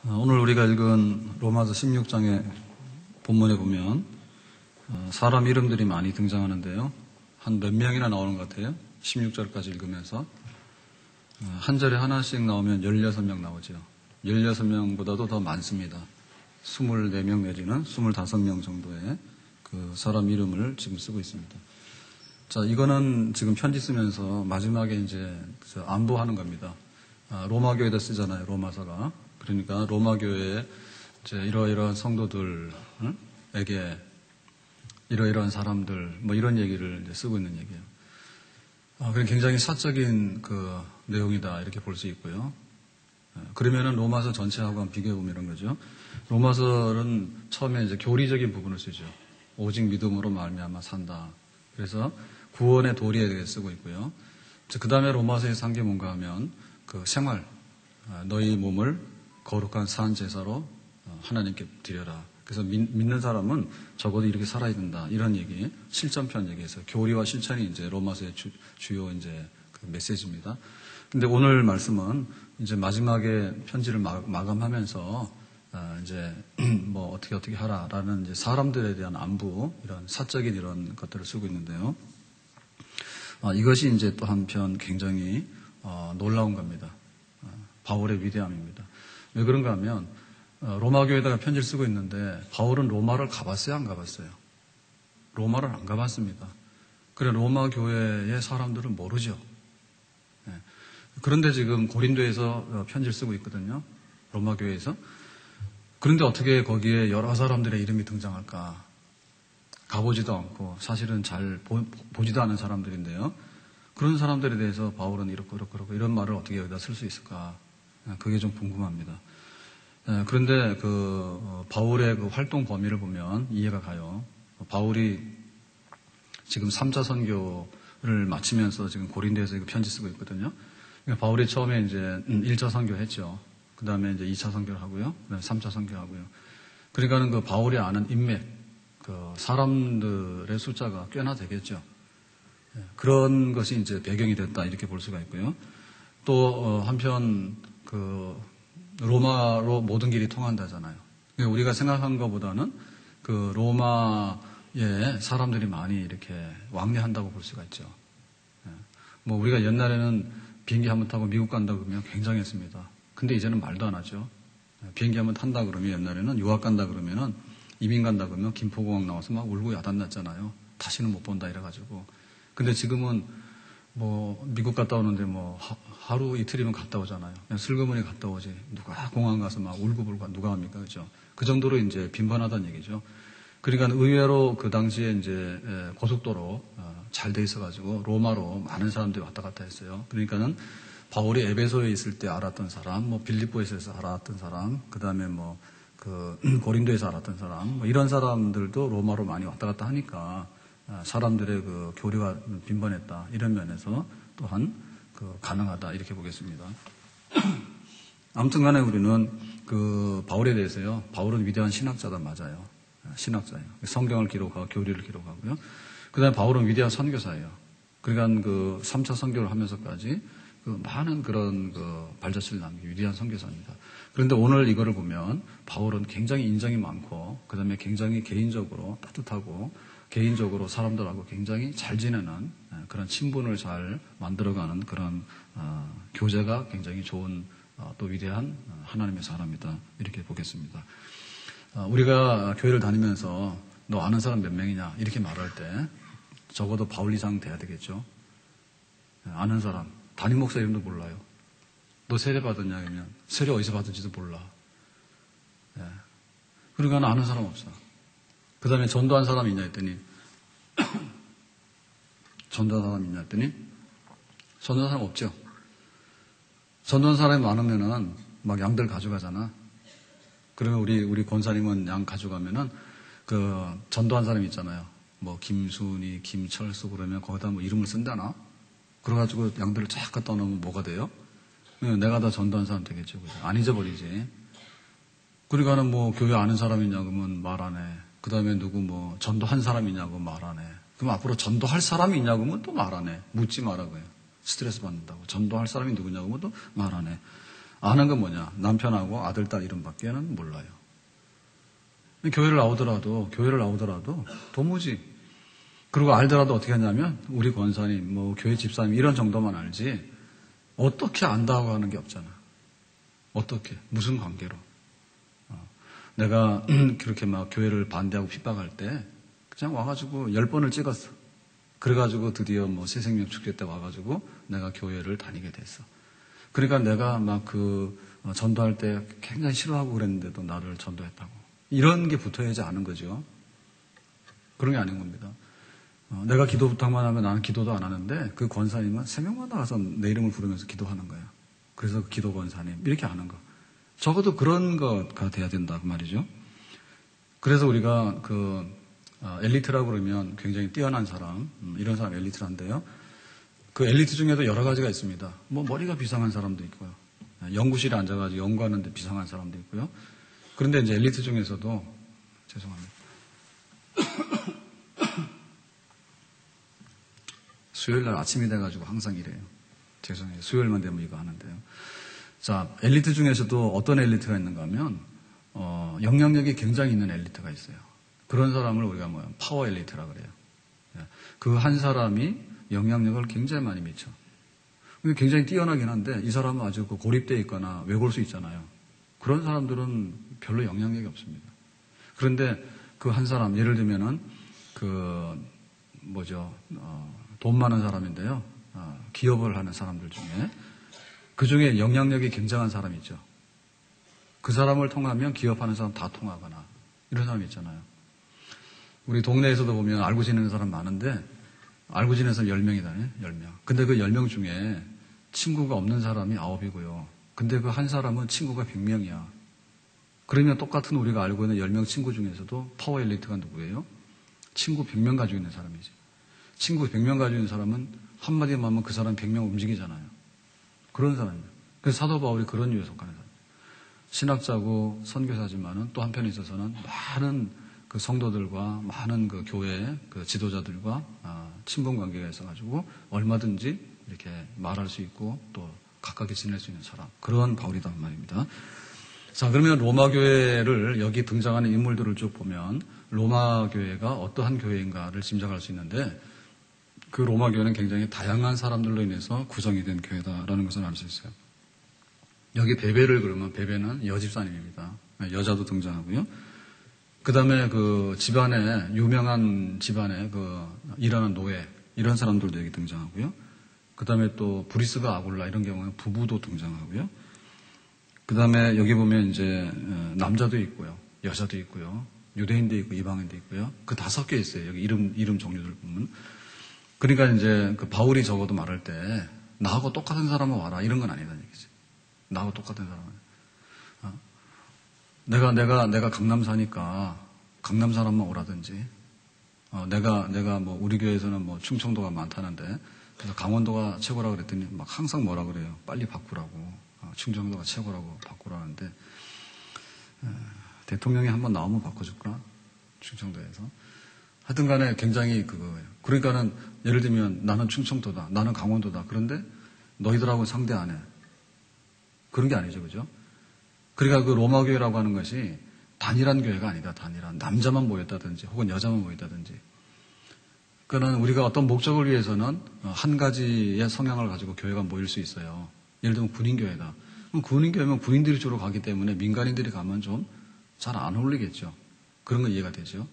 오늘 우리가 읽은 로마서 16장의 본문에 보면 사람 이름들이 많이 등장하는데요. 한 몇 명이나 나오는 것 같아요. 16절까지 읽으면서 한 절에 하나씩 나오면 16명 나오죠. 16명보다도 더 많습니다. 24명 내지는 25명 정도의 그 사람 이름을 지금 쓰고 있습니다. 자, 이거는 지금 편지 쓰면서 마지막에 이제 안부하는 겁니다. 로마 교회에다 쓰잖아요, 로마서가. 그러니까 로마 교회에 이제 이러이러한 성도들에게 이러이러한 사람들 뭐 이런 얘기를 이제 쓰고 있는 얘기예요. 그게 굉장히 사적인 그 내용이다 이렇게 볼 수 있고요. 그러면은 로마서 전체하고 한번 비교해 보면 이런 거죠. 로마서는 처음에 이제 교리적인 부분을 쓰죠. 오직 믿음으로 말미암아 산다. 그래서 구원의 도리에 대해 쓰고 있고요. 그 다음에 로마서의 산 게 뭔가 하면 그 생활, 너희 몸을 거룩한 산 제사로 하나님께 드려라. 그래서 믿는 사람은 적어도 이렇게 살아야 된다. 이런 얘기, 실전편 얘기에서 교리와 실천이 이제 로마서의 주요 이제 그 메시지입니다. 근데 오늘 말씀은 이제 마지막에 편지를 마감하면서 이제 뭐 어떻게 하라라는 이제 사람들에 대한 안부, 이런 사적인 이런 것들을 쓰고 있는데요. 이것이 이제 또 한편 굉장히 놀라운 겁니다. 바울의 위대함입니다. 왜 그런가 하면 로마 교회에다가 편지를 쓰고 있는데 바울은 로마를 가봤어요, 안 가봤어요? 로마를 안 가봤습니다. 그래 로마 교회의 사람들은 모르죠. 그런데 지금 고린도에서 편지를 쓰고 있거든요. 로마 교회에서. 그런데 어떻게 거기에 여러 사람들의 이름이 등장할까? 가보지도 않고 사실은 잘 보지도 않은 사람들인데요. 그런 사람들에 대해서 바울은 이렇고 이런 말을 어떻게 여기다 쓸 수 있을까? 그게 좀 궁금합니다. 그런데 바울의 그 활동 범위를 보면 이해가 가요. 바울이 지금 3차 선교를 마치면서 지금 고린도에서 편지 쓰고 있거든요. 그러니까 바울이 처음에 이제 1차 선교 했죠. 그 다음에 이제 2차 선교를 하고요. 그 다음에 3차 선교 하고요. 그러니까는 그 바울이 아는 인맥, 그 사람들의 숫자가 꽤나 되겠죠. 그런 것이 이제 배경이 됐다 이렇게 볼 수가 있고요. 또 한편 로마로 모든 길이 통한다잖아요. 우리가 생각한 것보다는 그 로마에 사람들이 많이 이렇게 왕래한다고 볼 수가 있죠. 뭐 우리가 옛날에는 비행기 한번 타고 미국 간다 그러면 굉장했습니다. 근데 이제는 말도 안 하죠. 비행기 한번 탄다 그러면 옛날에는 유학 간다 그러면은 이민 간다 그러면 김포공항 나와서 막 울고 야단났잖아요. 다시는 못 본다 이래가지고. 근데 지금은 뭐 미국 갔다 오는데 뭐 하루 이틀이면 갔다 오잖아요. 그냥 슬그머니 갔다 오지. 누가 공항 가서 막 울고불고 누가 합니까? 그죠? 그 정도로 이제 빈번하다는 얘기죠. 그러니까 의외로 그 당시에 이제 고속도로 잘 돼 있어가지고 로마로 많은 사람들이 왔다 갔다 했어요. 그러니까는 바울이 에베소에 있을 때 알았던 사람, 뭐 빌립보에서 알았던 사람, 그 다음에 뭐 고린도에서 알았던 사람, 뭐 이런 사람들도 로마로 많이 왔다 갔다 하니까 사람들의 그 교류가 빈번했다. 이런 면에서 또한 가능하다. 이렇게 보겠습니다. 아무튼 간에 우리는 바울에 대해서요. 바울은 위대한 신학자다. 맞아요. 신학자예요. 성경을 기록하고 교리를 기록하고요. 그 다음에 바울은 위대한 선교사예요. 그러니까 3차 선교를 하면서까지 많은 그런 발자취를 남긴 위대한 선교사입니다. 그런데 오늘 이거를 보면 바울은 굉장히 인정이 많고 그 다음에 굉장히 개인적으로 따뜻하고 개인적으로 사람들하고 굉장히 잘 지내는 그런 친분을 잘 만들어가는 그런 교제가 굉장히 좋은 또 위대한 하나님의 사람이다. 이렇게 보겠습니다. 우리가 교회를 다니면서 너 아는 사람 몇 명이냐 이렇게 말할 때 적어도 바울 이상 돼야 되겠죠. 아는 사람. 담임 목사 이름도 몰라요. 너 세례 받았냐 그러면 세례 어디서 받은지도 몰라. 그러니까 아는 사람 없어. 그 다음에 전도한 사람이 있냐 했더니 전도한 사람 없죠. 전도한 사람이 많으면은 막 양들 가져가잖아. 그러면 우리 권사님은 양 가져가면은 전도한 사람이 있잖아요. 뭐 김순이, 김철수 그러면 거기다 뭐 이름을 쓴다나? 그래가지고 양들을 쫙 갖다 놓으면 뭐가 돼요? 내가 다 전도한 사람 되겠죠. 그죠? 안 잊어버리지. 그러니까는 뭐 교회 아는 사람이 있냐 그러면 말 안 해. 그 다음에 누구 뭐 전도한 사람이 있냐고 말 안 해. 그럼 앞으로 전도할 사람이 있냐고 하면 또 말 안 해. 묻지 말라고요. 스트레스 받는다고. 전도할 사람이 누구냐고 하면 또 말 안 해. 아는 건 뭐냐? 남편하고 아들, 딸 이름밖에는 몰라요. 교회를 나오더라도 도무지. 그리고 알더라도 어떻게 하냐면 우리 권사님, 뭐 교회 집사님 이런 정도만 알지 어떻게 안다고 하는 게 없잖아. 어떻게? 무슨 관계로? 내가 그렇게 막 교회를 반대하고 핍박할 때 그냥 와가지고 10번을 찍었어. 그래가지고 드디어 뭐 새생명 축제 때 와가지고 내가 교회를 다니게 됐어. 그러니까 내가 막 전도할 때 굉장히 싫어하고 그랬는데도 나를 전도했다고. 이런 게 붙어야지 않은 거죠. 그런 게 아닌 겁니다. 내가 기도 부탁만 하면 나는 기도도 안 하는데 그 권사님은 새벽마다 가서 내 이름을 부르면서 기도하는 거야. 그래서 그 기도 권사님 이렇게 하는 거. 적어도 그런 거가 돼야 된다 그 말이죠. 그래서 우리가 엘리트라고 그러면 굉장히 뛰어난 사람, 이런 사람 엘리트란데요. 그 엘리트 중에도 여러 가지가 있습니다. 뭐 머리가 비상한 사람도 있고요. 연구실에 앉아가지고 연구하는데 비상한 사람도 있고요. 그런데 이제 엘리트 중에서도 죄송합니다. 수요일날 아침이 돼가지고 항상 이래요. 죄송해요. 수요일만 되면 이거 하는데요. 자, 엘리트 중에서도 어떤 엘리트가 있는가 하면 영향력이 굉장히 있는 엘리트가 있어요. 그런 사람을 우리가 파워 엘리트라 그래요. 그 한 사람이 영향력을 굉장히 많이 미쳐. 굉장히 뛰어나긴 한데 이 사람은 아주 고립되어 있거나 외골 수 있잖아요. 그런 사람들은 별로 영향력이 없습니다. 그런데 그 한 사람, 예를 들면은 돈 많은 사람인데요. 기업을 하는 사람들 중에 그 중에 영향력이 굉장한 사람이 있죠. 그 사람을 통하면 기업하는 사람 다 통하거나 이런 사람이 있잖아요. 우리 동네에서도 보면 알고 지내는 사람 많은데 알고 지내는 사람 10명이다. 10명. 근데 그 10명 중에 친구가 없는 사람이 9이고요. 근데 그 한 사람은 친구가 100명이야. 그러면 똑같은 우리가 알고 있는 10명 친구 중에서도 파워 엘리트가 누구예요? 친구 100명 가지고 있는 사람이지. 친구 100명 가지고 있는 사람은 한마디만 하면 그 사람 100명 움직이잖아요. 그런 사람이에요. 그래서 사도 바울이 그런 유에 속하는 사람이에요. 신학자고 선교사지만은 또 한편에 있어서는 많은 그 성도들과 많은 그 교회 그 지도자들과 친분 관계가 있어가지고 얼마든지 이렇게 말할 수 있고 또 가깝게 지낼 수 있는 사람. 그런 바울이란 말입니다. 자, 그러면 로마 교회를 여기 등장하는 인물들을 쭉 보면 로마 교회가 어떠한 교회인가를 짐작할 수 있는데 그 로마 교회는 굉장히 다양한 사람들로 인해서 구성이 된 교회다라는 것을 알 수 있어요. 여기 베베를 그러면 베베는 여집사님입니다. 여자도 등장하고요. 그 다음에 그 집안에, 유명한 집안에 일하는 노예, 이런 사람들도 여기 등장하고요. 그 다음에 또 브리스가 아굴라 이런 경우는 부부도 등장하고요. 그 다음에 여기 보면 이제 남자도 있고요. 여자도 있고요. 유대인도 있고 이방인도 있고요. 그 다 섞여 있어요. 여기 이름 종류들 보면. 그러니까 이제 그 바울이 적어도 말할 때 나하고 똑같은 사람은 와라 이런 건 아니다는 얘기지. 나하고 똑같은 사람은. 내가 강남 사니까 강남 사람만 오라든지. 내가 뭐 우리 교회에서는 뭐 충청도가 많다는데 그래서 강원도가 최고라고 그랬더니 막 항상 뭐라 그래요. 빨리 바꾸라고. 충청도가 최고라고 바꾸라는데 대통령이 한번 나오면 바꿔줄까? 충청도에서. 하여튼 간에 굉장히 그거예요. 그러니까는 예를 들면 나는 충청도다. 나는 강원도다. 그런데 너희들하고 상대 안 해. 그런 게 아니죠. 그죠? 그러니까 그 로마 교회라고 하는 것이 단일한 교회가 아니다. 단일한. 남자만 모였다든지 혹은 여자만 모였다든지. 그러니까 우리가 어떤 목적을 위해서는 한 가지의 성향을 가지고 교회가 모일 수 있어요. 예를 들면 군인교회다. 그럼 군인교회면 군인들이 주로 가기 때문에 민간인들이 가면 좀 잘 안 어울리겠죠. 그런 건 이해가 되죠.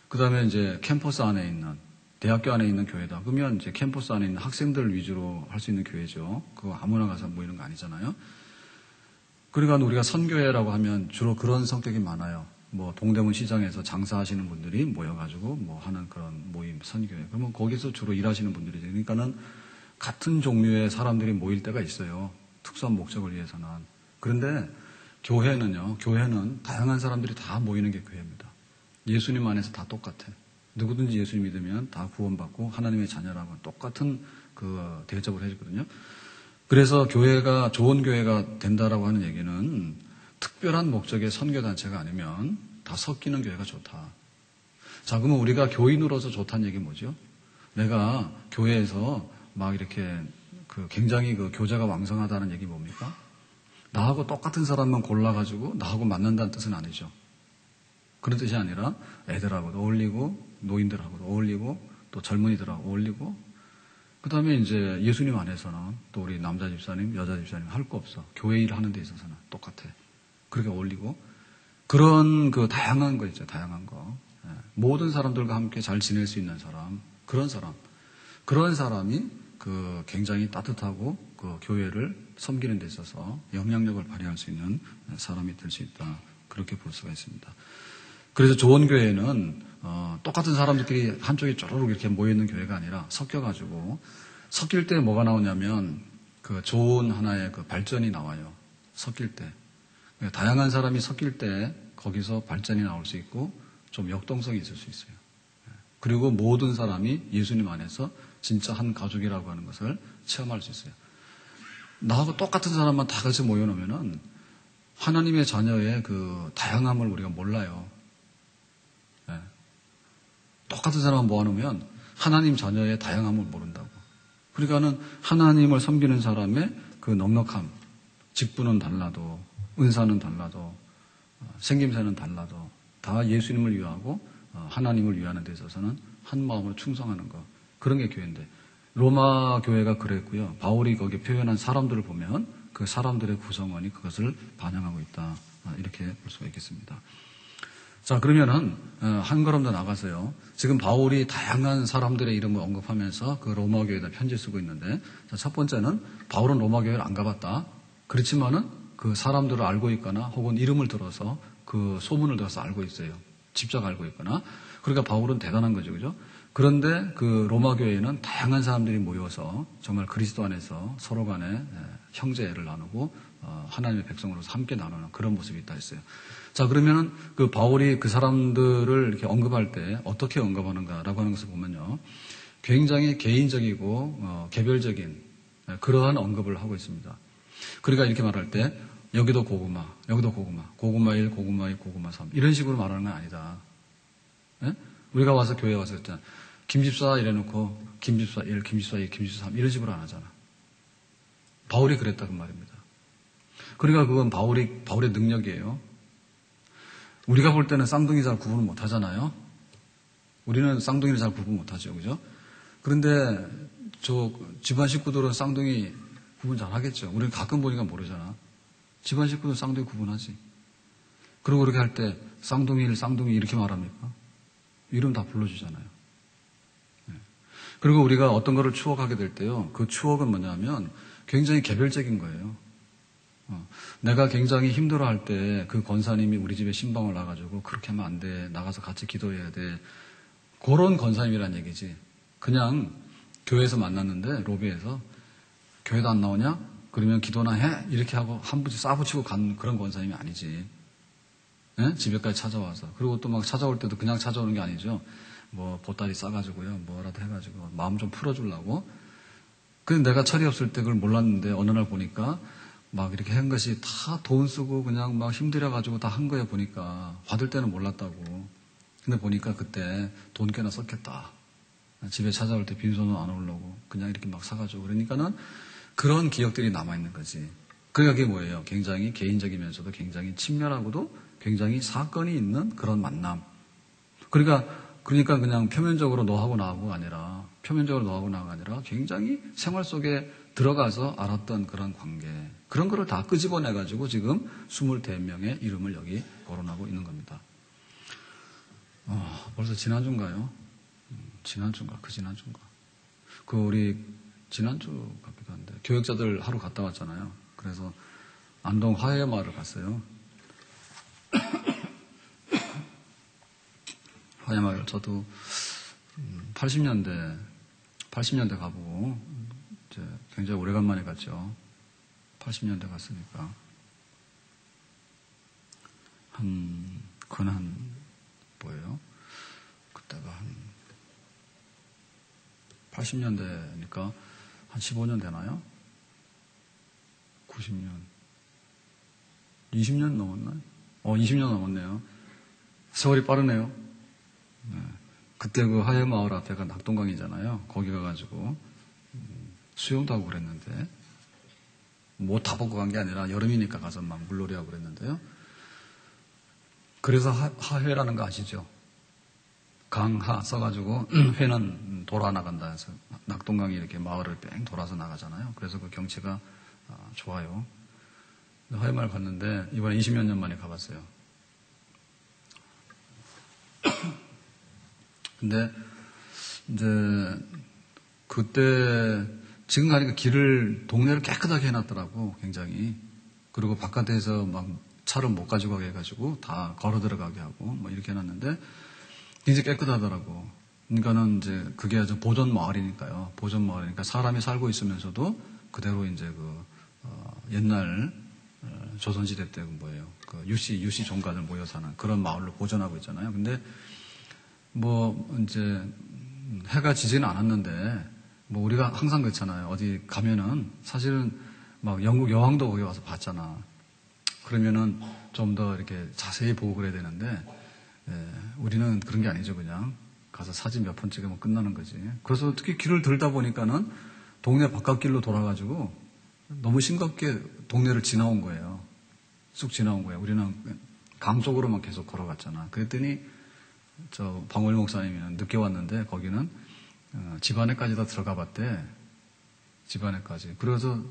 그 다음에 이제 캠퍼스 안에 있는, 대학교 안에 있는 교회다. 그러면 이제 캠퍼스 안에 있는 학생들 위주로 할 수 있는 교회죠. 그거 아무나 가서 모이는 거 아니잖아요. 그러니까 우리가 선교회라고 하면 주로 그런 성격이 많아요. 뭐 동대문 시장에서 장사하시는 분들이 모여가지고 뭐 하는 그런 모임, 선교회. 그러면 거기서 주로 일하시는 분들이죠. 그러니까는 같은 종류의 사람들이 모일 때가 있어요. 특수한 목적을 위해서는. 그런데 교회는 다양한 사람들이 다 모이는 게 교회입니다. 예수님 안에서 다 똑같아. 누구든지 예수님 믿으면 다 구원받고 하나님의 자녀라고 똑같은 그 대접을 해주거든요. 그래서 교회가 좋은 교회가 된다라고 하는 얘기는 특별한 목적의 선교단체가 아니면 다 섞이는 교회가 좋다. 자, 그러면 우리가 교인으로서 좋다는 얘기 뭐죠? 내가 교회에서 막 이렇게 굉장히 교제가 왕성하다는 얘기 뭡니까? 나하고 똑같은 사람만 골라가지고 나하고 만난다는 뜻은 아니죠. 그런 뜻이 아니라 애들하고도 어울리고 노인들하고도 어울리고 또 젊은이들하고 어울리고 그 다음에 이제 예수님 안에서는 또 우리 남자 집사님, 여자 집사님 할 거 없어. 교회 일 하는 데 있어서는 똑같아. 그렇게 어울리고 그런 그 다양한 거 있죠. 다양한 거. 모든 사람들과 함께 잘 지낼 수 있는 사람, 그런 사람이 그 굉장히 따뜻하고 그 교회를 섬기는 데 있어서 영향력을 발휘할 수 있는 사람이 될 수 있다. 그렇게 볼 수가 있습니다. 그래서 좋은 교회는 똑같은 사람들끼리 한쪽에 쪼르륵 이렇게 모여있는 교회가 아니라 섞여가지고 섞일 때 뭐가 나오냐면 그 좋은 하나의 그 발전이 나와요. 섞일 때. 다양한 사람이 섞일 때 거기서 발전이 나올 수 있고 좀 역동성이 있을 수 있어요. 그리고 모든 사람이 예수님 안에서 진짜 한 가족이라고 하는 것을 체험할 수 있어요. 나하고 똑같은 사람만 다 같이 모여놓으면은 하나님의 자녀의 그 다양함을 우리가 몰라요. 똑같은 사람만 모아놓으면 하나님 자녀의 다양함을 모른다고. 그러니까는 하나님을 섬기는 사람의 그 넉넉함, 직분은 달라도, 은사는 달라도, 생김새는 달라도 다 예수님을 위하고 하나님을 위하는 데 있어서는 한 마음으로 충성하는 것. 그런 게 교회인데 로마 교회가 그랬고요. 바울이 거기에 표현한 사람들을 보면 그 사람들의 구성원이 그것을 반영하고 있다. 이렇게 볼 수가 있겠습니다. 자, 그러면은 한 걸음 더 나가서요. 지금 바울이 다양한 사람들의 이름을 언급하면서 그 로마 교회에다 편지 쓰고 있는데, 자, 첫 번째는 바울은 로마 교회를 안 가봤다. 그렇지만은 그 사람들을 알고 있거나 혹은 이름을 들어서 그 소문을 들어서 알고 있어요. 직접 알고 있거나. 그러니까 바울은 대단한 거죠, 그죠? 그런데 그 로마 교회에는 다양한 사람들이 모여서 정말 그리스도 안에서 서로 간에 형제를 나누고 하나님의 백성으로서 함께 나누는 그런 모습이 있다 했어요. 자, 그러면은 그 바울이 그 사람들을 이렇게 언급할 때 어떻게 언급하는가라고 하는 것을 보면요. 굉장히 개인적이고 개별적인 그러한 언급을 하고 있습니다. 그러니까 이렇게 말할 때 여기도 고구마, 여기도 고구마, 고구마 1, 고구마 2, 고구마 3 이런 식으로 말하는 건 아니다. 예? 우리가 와서 교회 와서 했잖아. 김집사 이래놓고 김집사 1, 김집사 2, 김집사 3 이런 식으로 안 하잖아. 바울이 그랬다 그 말입니다. 그러니까 그건 바울의 능력이에요. 우리가 볼 때는 쌍둥이 잘 구분을 못 하잖아요. 우리는 쌍둥이를 잘 구분 못 하죠. 그죠? 그런데 저 집안 식구들은 쌍둥이 구분 잘 하겠죠. 우리는 가끔 보니까 모르잖아. 집안 식구들은 쌍둥이 구분하지. 그리고 그렇게 할 때 쌍둥이 1, 쌍둥이 이렇게 말합니까? 이름 다 불러주잖아요. 그리고 우리가 어떤 거를 추억하게 될 때요. 그 추억은 뭐냐면 굉장히 개별적인 거예요. 내가 굉장히 힘들어할 때 그 권사님이 우리 집에 신방을 나가지고 그렇게 하면 안 돼. 나가서 같이 기도해야 돼. 그런 권사님이란 얘기지. 그냥 교회에서 만났는데 로비에서 교회도 안 나오냐? 그러면 기도나 해? 이렇게 하고 한 부지 싸붙이고 간 그런 권사님이 아니지. 네? 집에까지 찾아와서. 그리고 또 막 찾아올 때도 그냥 찾아오는 게 아니죠. 뭐 보따리 싸가지고요. 뭐라도 해가지고 마음 좀 풀어주려고. 근데 내가 철이 없을 때 그걸 몰랐는데 어느 날 보니까 막 이렇게 한 것이 다 돈 쓰고 그냥 막 힘들어가지고 다 한 거에 보니까 받을 때는 몰랐다고. 근데 보니까 그때 돈 꽤나 썼겠다. 집에 찾아올 때 빈손으로 안 오려고 그냥 이렇게 막 사가지고. 그러니까는 그런 기억들이 남아있는 거지. 그러니까 그게 뭐예요? 굉장히 개인적이면서도 굉장히 친밀하고도 굉장히 사건이 있는 그런 만남. 그러니까 그냥 표면적으로 너하고 나하고가 아니라 굉장히 생활 속에 들어가서 알았던 그런 관계. 그런 거를 다 끄집어내가지고 지금 24명의 이름을 여기 거론하고 있는 겁니다. 벌써 지난주인가요? 지난주인가? 우리 지난주 같기도 한데 교역자들 하루 갔다 왔잖아요. 그래서 안동 화해마을을 갔어요. 화해마을 저도 80년대 가보고 이제 굉장히 오래간만에 갔죠. 80년대 갔으니까 그때가 한 80년대니까 한 15년 되나요? 90년 20년 넘었나요? 20년 넘었네요. 세월이 빠르네요. 네. 그때 그 하회마을 앞에가 낙동강이잖아요. 거기 가가지고 수영도 하고 그랬는데 못 다 벗고 간 게 아니라 여름이니까 가서 막 물놀이하고 그랬는데요. 그래서 하회라는 거 아시죠? 강하 써가지고 회는 돌아 나간다 해서 낙동강이 이렇게 마을을 뺑 돌아서 나가잖아요. 그래서 그 경치가 좋아요. 하회마을 갔는데 이번에 20몇 년 만에 가봤어요. 근데 이제 그때 지금 가니까 동네를 깨끗하게 해놨더라고, 굉장히. 그리고 바깥에서 막 차를 못 가지고 가게 해가지고 다 걸어 들어가게 하고 뭐 이렇게 해놨는데 굉장히 깨끗하더라고. 그러니까는 이제 그게 아주 보존 마을이니까요. 보존 마을이니까 사람이 살고 있으면서도 그대로 이제 옛날 조선시대 때 그 유씨 종가들 모여 사는 그런 마을로 보존하고 있잖아요. 근데 이제 해가 지지는 않았는데 우리가 항상 그렇잖아요. 어디 가면은 사실은 막 영국 여왕도 거기 와서 봤잖아. 그러면은 좀 더 이렇게 자세히 보고 그래야 되는데 우리는 그런 게 아니죠. 그냥 가서 사진 몇 번 찍으면 끝나는 거지. 그래서 특히 길을 들다 보니까는 동네 바깥길로 돌아가지고 너무 싱겁게 동네를 지나온 거예요. 쑥 지나온 거예요. 우리는 강 쪽으로만 계속 걸어갔잖아. 그랬더니 저 방울 목사님은 늦게 왔는데 거기는 집 안에까지 다 들어가 봤대. 집 안에까지. 그래서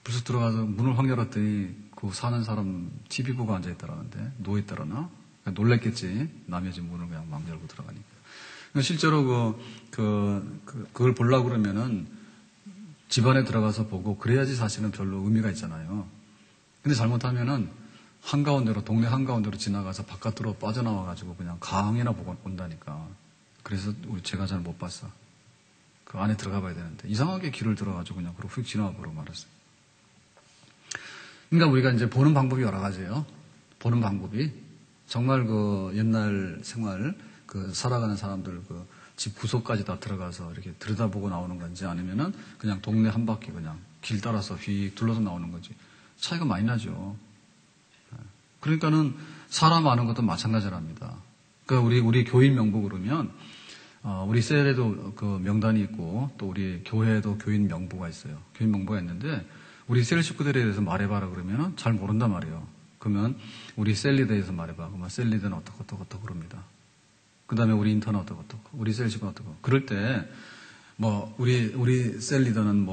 불쑥 들어가서 문을 확 열었더니 그 사는 사람 TV 보고 앉아있더라는데 누워있더라나? 놀랬겠지. 남의 집 문을 그냥 막 열고 들어가니까. 실제로 그걸 보려고 그러면은 집 안에 들어가서 보고 그래야지 사실은 별로 의미가 있잖아요. 근데 잘못하면은 동네 한가운데로 지나가서 바깥으로 빠져나와가지고 그냥 강이나 보고 온다니까. 그래서 제가 잘 못 봤어. 그 안에 들어가 봐야 되는데. 이상하게 길을 들어가지고 그냥 그러고 휙 지나가 버리고 말았어요. 그러니까 우리가 이제 보는 방법이 여러 가지예요. 보는 방법이. 정말 옛날 생활, 살아가는 사람들 집 구석까지 다 들어가서 이렇게 들여다보고 나오는 건지 아니면은 그냥 동네 한 바퀴 그냥 길 따라서 휙 둘러서 나오는 건지 차이가 많이 나죠. 그러니까는 사람 아는 것도 마찬가지랍니다. 그러니까 우리 교인 명부 그러면 우리 셀에도 그 명단이 있고 또 우리 교회에도 교인 명부가 있어요. 교인 명부가 있는데 우리 셀 식구들에 대해서 말해봐라 그러면은 잘 모른단 말이에요. 그러면 우리 셀 리더에서 말해봐. 그러면 셀 리더는 어떻고 그럽니다. 그 다음에 우리 인턴은 어떻고 우리 셀 식구는 어떻고. 그럴 때 우리 셀 리더는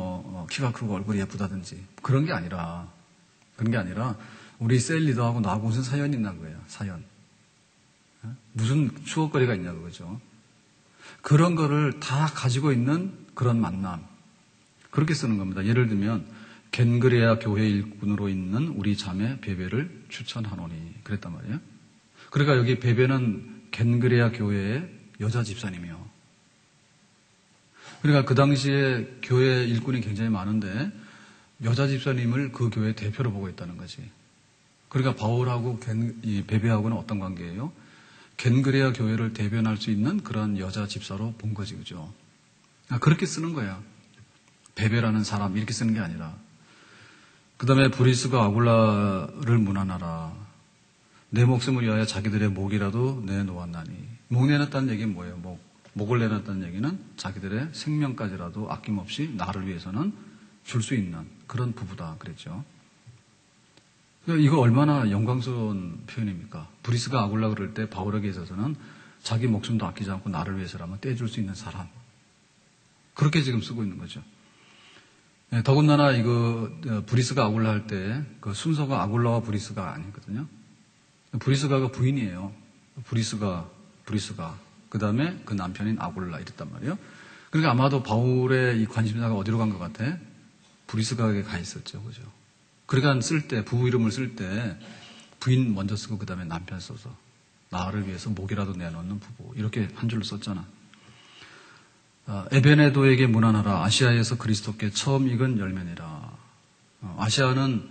키가 크고 얼굴이 예쁘다든지 그런 게 아니라 우리 셀 리더하고 나하고 무슨 사연이 있나 거예요. 사연. 무슨 추억거리가 있냐고 그죠. 그런 거를 다 가지고 있는 그런 만남. 그렇게 쓰는 겁니다. 예를 들면 겐그레아 교회 일꾼으로 있는 우리 자매 베베를 추천하노니 그랬단 말이에요. 그러니까 여기 베베는 겐그레아 교회의 여자 집사님이요. 그러니까 그 당시에 교회 일꾼이 굉장히 많은데 여자 집사님을 그 교회 대표로 보고 있다는 거지. 그러니까 바울하고 베베하고는 어떤 관계예요? 겐그레아 교회를 대변할 수 있는 그런 여자 집사로 본 거지, 그죠? 그렇게 쓰는 거야. 베베라는 사람 이렇게 쓰는 게 아니라. 그 다음에 브리스가 아굴라를 문안하라. 내 목숨을 위하여 자기들의 목이라도 내놓았나니. 목 내놨다는 얘기는 뭐예요? 목을 내놨다는 얘기는 자기들의 생명까지라도 아낌없이 나를 위해서는 줄 수 있는 그런 부부다 그랬죠. 이거 얼마나 영광스러운 표현입니까? 브리스가 아굴라 그럴 때 바울에게 있어서는 자기 목숨도 아끼지 않고 나를 위해서라면 떼줄 수 있는 사람. 그렇게 지금 쓰고 있는 거죠. 더군다나 브리스가 아굴라 할 때 그 순서가 아굴라와 브리스가 아니거든요. 브리스가가 부인이에요. 브리스가 그 다음에 그 남편인 아굴라 이랬단 말이에요. 그러니까 아마도 바울의 이 관심사가 어디로 간 것 같아? 브리스가에게 가 있었죠, 그죠? 그러니까 부부 이름을 쓸 때 부인 먼저 쓰고 그 다음에 남편 써서 나를 위해서 목이라도 내놓는 부부 이렇게 한 줄로 썼잖아. 에베네도에게 문안하라. 아시아에서 그리스도께 처음 익은 열매니라. 아시아는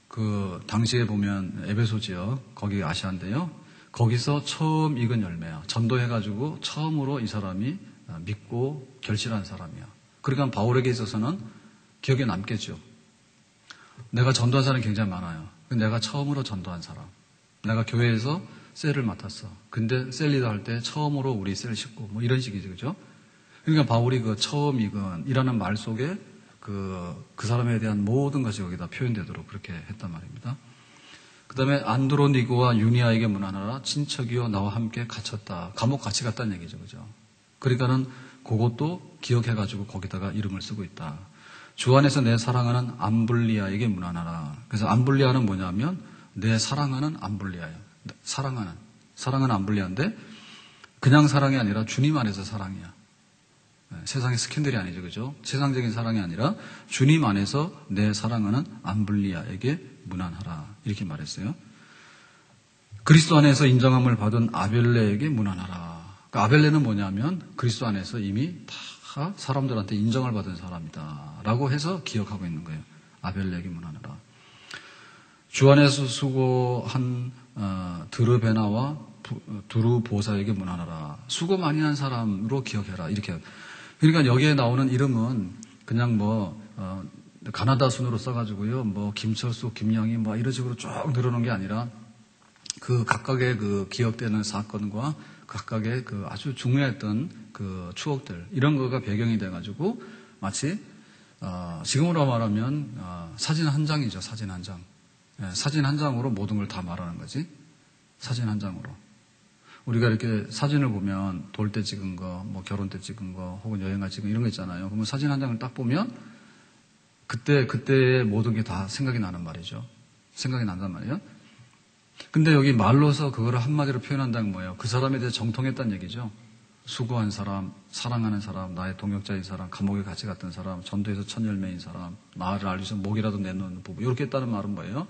그 당시에 보면 에베소 지역 거기 아시아인데요. 거기서 처음 익은 열매야. 전도해가지고 처음으로 이 사람이 믿고 결실한 사람이야. 그러니까 바울에게 있어서는 기억에 남겠죠. 내가 전도한 사람이 굉장히 많아요. 내가 처음으로 전도한 사람. 내가 교회에서 셀을 맡았어. 근데 셀 리더 할 때 처음으로 우리 셀 식구 이런 식이죠. 그죠? 그러니까 바울이 그 처음 익은 이라는 말 속에 그 사람에 대한 모든 것이 거기다 표현되도록 그렇게 했단 말입니다. 그 다음에 안드로니고와 유니아에게 문안하라. 친척이요 나와 함께 갇혔다. 감옥 같이 갔다는 얘기죠. 그죠? 그러니까는 그것도 기억해가지고 거기다가 이름을 쓰고 있다. 주 안에서 내 사랑하는 암블리아에게 문안하라. 그래서 암블리아는 뭐냐면 내 사랑하는 암블리아예요. 사랑은 암블리아인데 그냥 사랑이 아니라 주님 안에서 사랑이야. 세상의 스캔들이 아니죠. 그죠? 세상적인 사랑이 아니라 주님 안에서 내 사랑하는 암블리아에게 문안하라. 이렇게 말했어요. 그리스도 안에서 인정함을 받은 아벨레에게 문안하라. 그러니까 아벨레는 뭐냐면 그리스도 안에서 이미 다 사람들한테 인정을 받은 사람이다. 라고 해서 기억하고 있는 거예요. 아벨레에게 문안하라. 주 안에서 수고한 드르베나와 두루보사에게 문안하라. 수고 많이 한 사람으로 기억해라. 이렇게. 그러니까 여기에 나오는 이름은 그냥 가나다 순으로 써가지고요. 김철수, 김영희 이런 식으로 쭉 늘어놓은 게 아니라 그 각각의 그 기억되는 사건과 각각의 그 아주 중요했던 그 추억들 이런 거가 배경이 돼가지고 마치 지금으로 말하면 사진 한 장이죠. 사진 한 장. 사진 한 장으로 모든 걸 다 말하는 거지. 사진 한 장으로. 우리가 이렇게 사진을 보면 돌 때 찍은 거, 결혼 때 찍은 거, 혹은 여행 갈 찍은 거 이런 거 있잖아요. 그러면 사진 한 장을 딱 보면 그때의 모든 게 다 생각이 나는 말이죠. 생각이 난단 말이에요. 근데 여기 말로서 그거를 한마디로 표현한다는 뭐예요? 그 사람에 대해 정통했다는 얘기죠. 수고한 사람, 사랑하는 사람, 나의 동역자인 사람, 감옥에 같이 갔던 사람, 전도에서 첫 열매인 사람, 나를 알리서 목이라도 내놓는 부부. 이렇게 했다는 말은 뭐예요?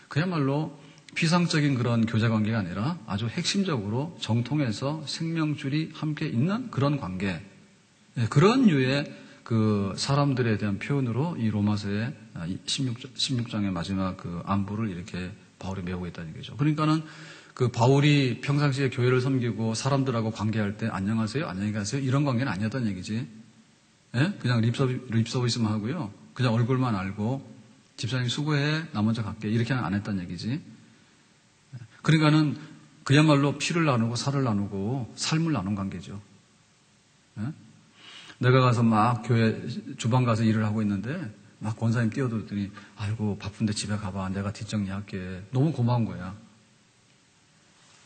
그야말로 피상적인 그런 교제 관계가 아니라 아주 핵심적으로 정통해서 생명줄이 함께 있는 그런 관계. 그런 류의 그 사람들에 대한 표현으로 이 로마서의 16장의 마지막 그 안부를 이렇게 바울이 메우고 있다는 얘기죠. 그러니까는 그 바울이 평상시에 교회를 섬기고 사람들하고 관계할 때 안녕하세요, 안녕히 가세요 이런 관계는 아니었다는 얘기지. 예? 그냥 립서비스만 하고요. 그냥 얼굴만 알고 집사님 수고해, 나 먼저 갈게 이렇게는 안 했다는 얘기지. 그러니까는 그야말로 피를 나누고 살을 나누고 삶을 나눈 관계죠. 예? 내가 가서 막 교회 주방 가서 일을 하고 있는데 막 권사님 뛰어들더니 아이고 바쁜데 집에 가봐 내가 뒷정리할게. 너무 고마운 거야.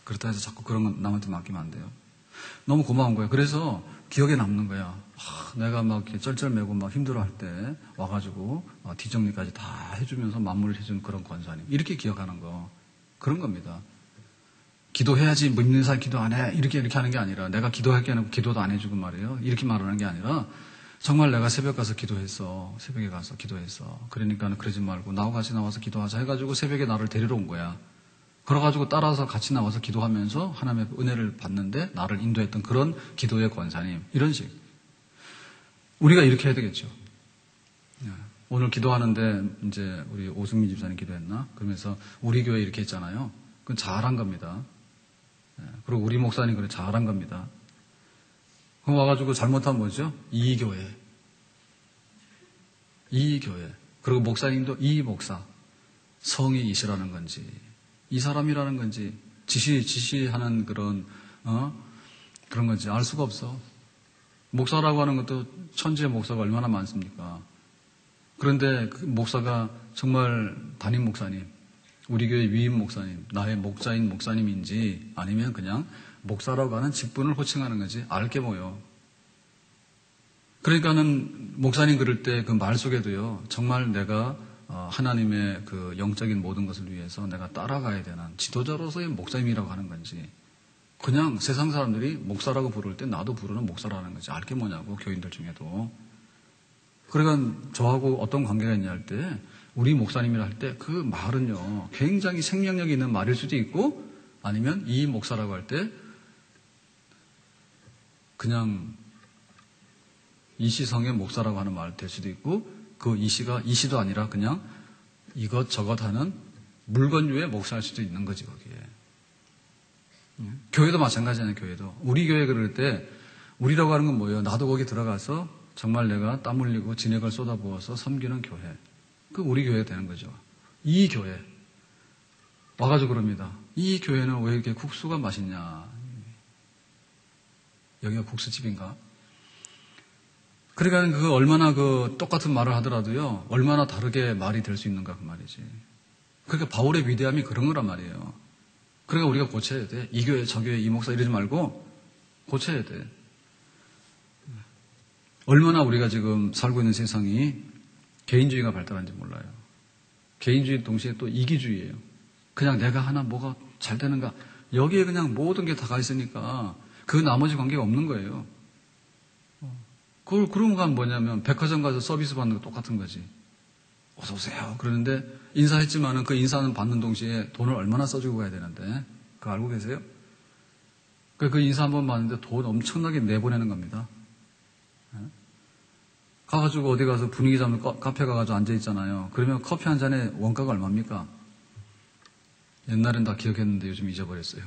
그렇다 해서 자꾸 그런 건 남한테 맡기면 안 돼요. 너무 고마운 거야. 그래서 기억에 남는 거야. 내가 막 이렇게 쩔쩔매고 막 힘들어할 때 와가지고 뒷정리까지 다 해주면서 마무리를 해준 그런 권사님. 이렇게 기억하는 거. 그런 겁니다. 기도해야지 믿는 사람 기도 안 해. 이렇게 하는 게 아니라 내가 기도할게 하는 기도도 안 해주고 말이에요. 이렇게 말하는 게 아니라 정말 내가 새벽 가서 기도했어. 새벽에 가서 기도했어. 그러니까 그러지 말고 나하고 같이 나와서 기도하자 해가지고 새벽에 나를 데리러 온 거야. 그래가지고 따라서 같이 나와서 기도하면서 하나님의 은혜를 받는데 나를 인도했던 그런 기도의 권사님. 이런 식. 우리가 이렇게 해야 되겠죠. 오늘 기도하는데 이제 우리 오승민 집사님 기도했나? 그러면서 우리 교회 이렇게 했잖아요. 그건 잘한 겁니다. 그리고 우리 목사님 그래 잘한 겁니다. 그럼 와가지고 잘못하면 뭐죠? 이 교회. 그리고 목사님도 이 목사. 성이 이시라는 건지, 이 사람이라는 건지, 지시하는 그런 건지 알 수가 없어. 목사라고 하는 것도 천지의 목사가 얼마나 많습니까? 그런데 그 목사가 정말 담임 목사님, 우리 교회 위임 목사님, 나의 목자인 목사님인지 아니면 그냥 목사라고 하는 직분을 호칭하는 거지 알게 뭐요. 그러니까는 목사님 그럴 때 그 말 속에도요 정말 내가 하나님의 그 영적인 모든 것을 위해서 내가 따라가야 되는 지도자로서의 목사님이라고 하는 건지 그냥 세상 사람들이 목사라고 부를 때 나도 부르는 목사라는 거지 알게 뭐냐고 교인들 중에도. 그러니까 저하고 어떤 관계가 있냐 할 때 우리 목사님이라 할 때 그 말은요 굉장히 생명력이 있는 말일 수도 있고 아니면 이 목사라고 할 때 그냥 이시성의 목사라고 하는 말 될 수도 있고 그 이시가 이시도 아니라 그냥 이것저것 하는 물건류의 목사일 수도 있는 거지 거기에. 교회도 마찬가지잖아요. 교회도. 우리 교회 그럴 때 우리라고 하는 건 뭐예요? 나도 거기 들어가서 정말 내가 땀 흘리고 진액을 쏟아부어서 섬기는 교회. 그 우리 교회가 되는 거죠. 이 교회. 와가지고 그럽니다. 이 교회는 왜 이렇게 국수가 맛있냐. 여기가 국수집인가? 그러니까 그 얼마나 그 똑같은 말을 하더라도요, 얼마나 다르게 말이 될 수 있는가 그 말이지. 그러니까 바울의 위대함이 그런 거란 말이에요. 그러니까 우리가 고쳐야 돼. 이 교회, 저 교회, 이 목사 이러지 말고 고쳐야 돼. 얼마나 우리가 지금 살고 있는 세상이 개인주의가 발달한지 몰라요. 개인주의 동시에 또 이기주의예요. 그냥 내가 하나 뭐가 잘 되는가. 여기에 그냥 모든 게 다 가 있으니까 그 나머지 관계가 없는 거예요. 그런 건 뭐냐면 백화점 가서 서비스 받는 거 똑같은 거지. 어서 오세요. 그러는데 인사했지만은 그 인사는 받는 동시에 돈을 얼마나 써주고 가야 되는데 그거 알고 계세요? 그 인사 한번 받는데 돈 엄청나게 내보내는 겁니다. 가가지고 어디 가서 분위기 잡는 카페 가가지고 앉아있잖아요. 그러면 커피 한 잔에 원가가 얼마입니까? 옛날엔 다 기억했는데 요즘 잊어버렸어요.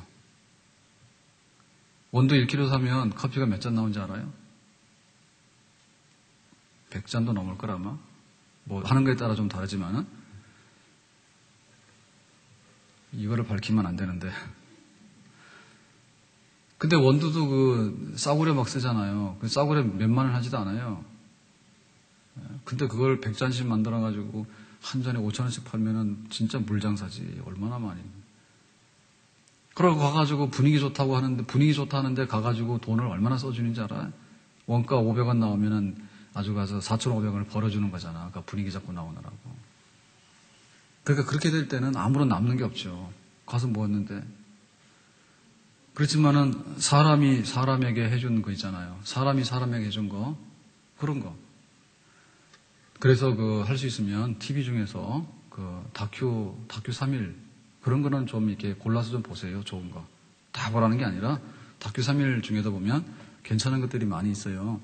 원두 1kg 사면 커피가 몇 잔 나온지 알아요? 100잔도 넘을 거라마. 뭐 하는 거에 따라 좀 다르지만은 이거를 밝히면 안 되는데. 근데 원두도 그 싸구려 막 쓰잖아요. 그 싸구려 몇만 원 하지도 않아요. 근데 그걸 100잔씩 만들어가지고 한 잔에 5,000원씩 팔면은 진짜 물장사지. 얼마나 많이. 그러고 가가지고 분위기 좋다고 하는데, 분위기 좋다 하는데 가가지고 돈을 얼마나 써주는지 알아요? 원가 500원 나오면은 아주 가서 4,500원을 벌어주는 거잖아. 그러니까 분위기 잡고 나오느라고. 그러니까 그렇게 될 때는 아무런 남는 게 없죠. 가서 뭐 했는데. 그렇지만은 사람이 사람에게 해준 거 있잖아요. 사람이 사람에게 해준 거. 그런 거. 그래서 할 수 있으면 TV 중에서 다큐 3일 그런 거는 좀 이렇게 골라서 좀 보세요. 좋은 거. 다 보라는 게 아니라 다큐 3일 중에도 보면 괜찮은 것들이 많이 있어요.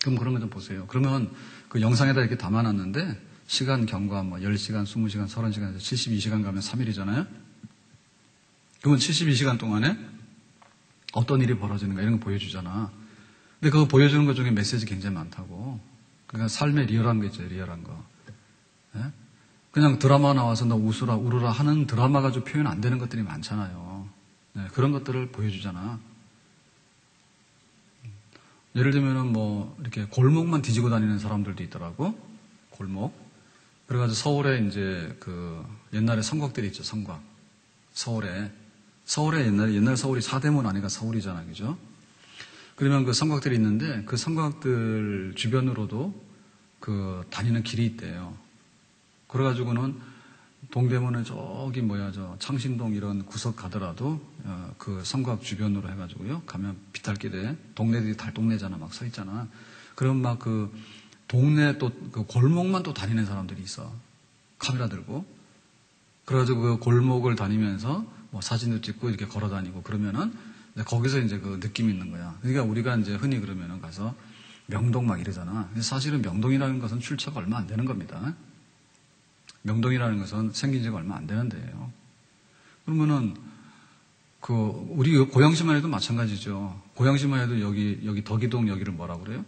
그럼 그런 거 좀 보세요. 그러면 그 영상에다 이렇게 담아놨는데 시간 경과 10시간, 20시간, 30시간, 72시간 가면 3일이잖아요. 그러면 72시간 동안에 어떤 일이 벌어지는가 이런 거 보여주잖아. 근데 그거 보여주는 것 중에 메시지 굉장히 많다고. 그러니까 삶의 리얼한 거 있죠. 리얼한 거. 예? 그냥 드라마 나와서 너 웃으라 울으라 하는 드라마 가지고 표현 안 되는 것들이 많잖아요. 네, 그런 것들을 보여주잖아. 예를 들면은 이렇게 골목만 뒤지고 다니는 사람들도 있더라고. 골목. 그래가지고 서울에 이제 옛날에 성곽들이 있죠. 성곽. 서울에 옛날에 서울이 사대문 아니가 서울이잖아. 그죠? 그러면 그 성곽들이 있는데 그 성곽들 주변으로도 다니는 길이 있대요. 그래가지고는 동대문에 저기 창신동 이런 구석 가더라도 그 성곽 주변으로 해가지고요. 가면 비탈길에 동네들이 달동네잖아. 막 서 있잖아. 그럼 막 동네 또 골목만 또 다니는 사람들이 있어. 카메라 들고. 그래가지고 그 골목을 다니면서 사진도 찍고 이렇게 걸어 다니고 그러면은 거기서 이제 그 느낌이 있는 거야. 그러니까 우리가 이제 흔히 그러면은 가서 명동 막 이러잖아. 사실은 명동이라는 것은 출처가 얼마 안 되는 겁니다. 명동이라는 것은 생긴 지가 얼마 안 되는 데예요. 그러면은 우리 고양시만 해도 마찬가지죠. 고양시만 해도 여기 덕이동 여기를 뭐라 그래요?